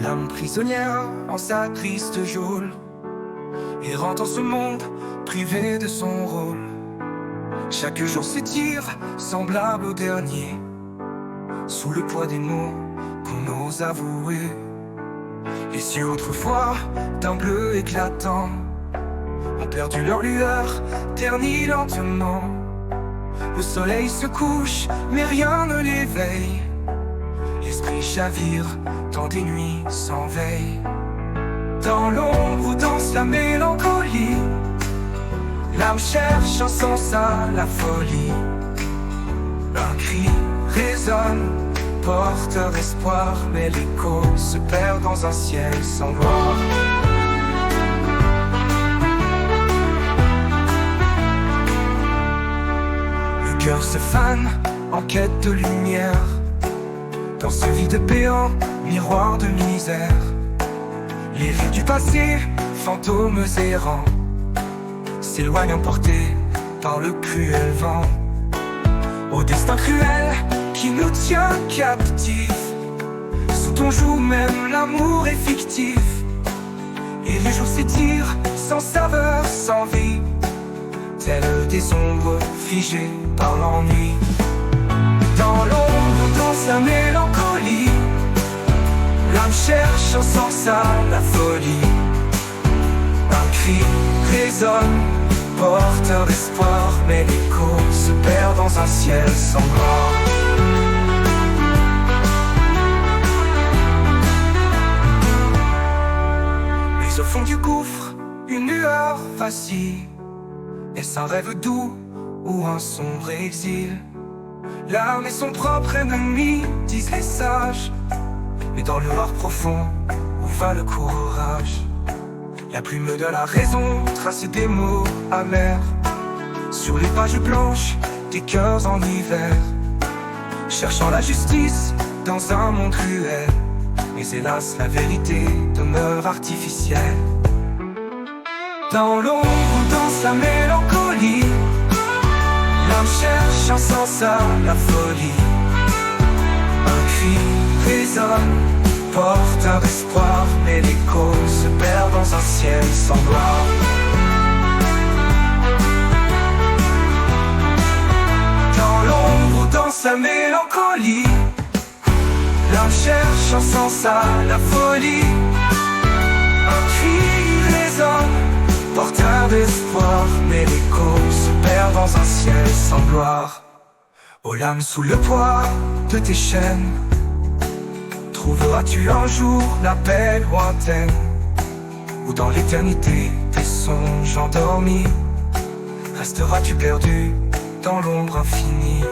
L'âme prisonnière en sa triste geôle, errant dans ce monde, privé de son rôle. Chaque jour s'étire, semblable au dernier, sous le poids des mots qu'on ose avouer. Les cieux autrefois, d'un bleu éclatant, ont perdu leur lueur, ternie lentement. Le soleil se couche, mais rien ne l'éveille. L'esprit chavire dans des nuits sans veille. Dans l'ombre où danse la mélancolie, l'âme cherche en sens à la folie. Un cri résonne, porteur d'espoir, mais l'écho se perd dans un ciel sans gloire. Le cœur se fane en quête de lumière, dans ce vide béant, miroir de misère. Les vies du passé, fantômes errants, s'éloignent emportés par le cruel vent. Au destin cruel qui nous tient captifs, sous ton joug même l'amour est fictif. Et les jours s'étirent sans saveur, sans vie, tels des ombres figées par l'ennui. Dans l'ombre danse la mélancolie, l'âme cherche en sens à la folie. Un cri résonne, porteur d'espoir, mais l'écho se perd dans un ciel sans gloire. Mais au fond du gouffre, une lueur vacille. Est-ce un rêve doux ou un sombre exil? L'âme est son propre ennemi, disent les sages. Mais dans le noir profond, où va le courage? La plume de la raison trace des mots amers sur les pages blanches des cœurs en hiver, cherchant la justice dans un monde cruel. Mais hélas, la vérité demeure artificielle. Dans l'ombre où danse la mélancolie, l'âme cherche un sens à la folie. Un cri résonne, porteur d'espoir, mais l'écho se perd dans un ciel sans gloire. Dans l'ombre où danse la mélancolie, l'âme cherche un sens à la folie. Un cri résonne, porteur d'espoir, mais l'écho se perd dans un ciel sans gloire. Ô l'âme sous le poids de tes chaînes, trouveras-tu un jour la paix lointaine? Ou dans l'éternité tes songes endormis, resteras-tu perdu dans l'ombre infinie?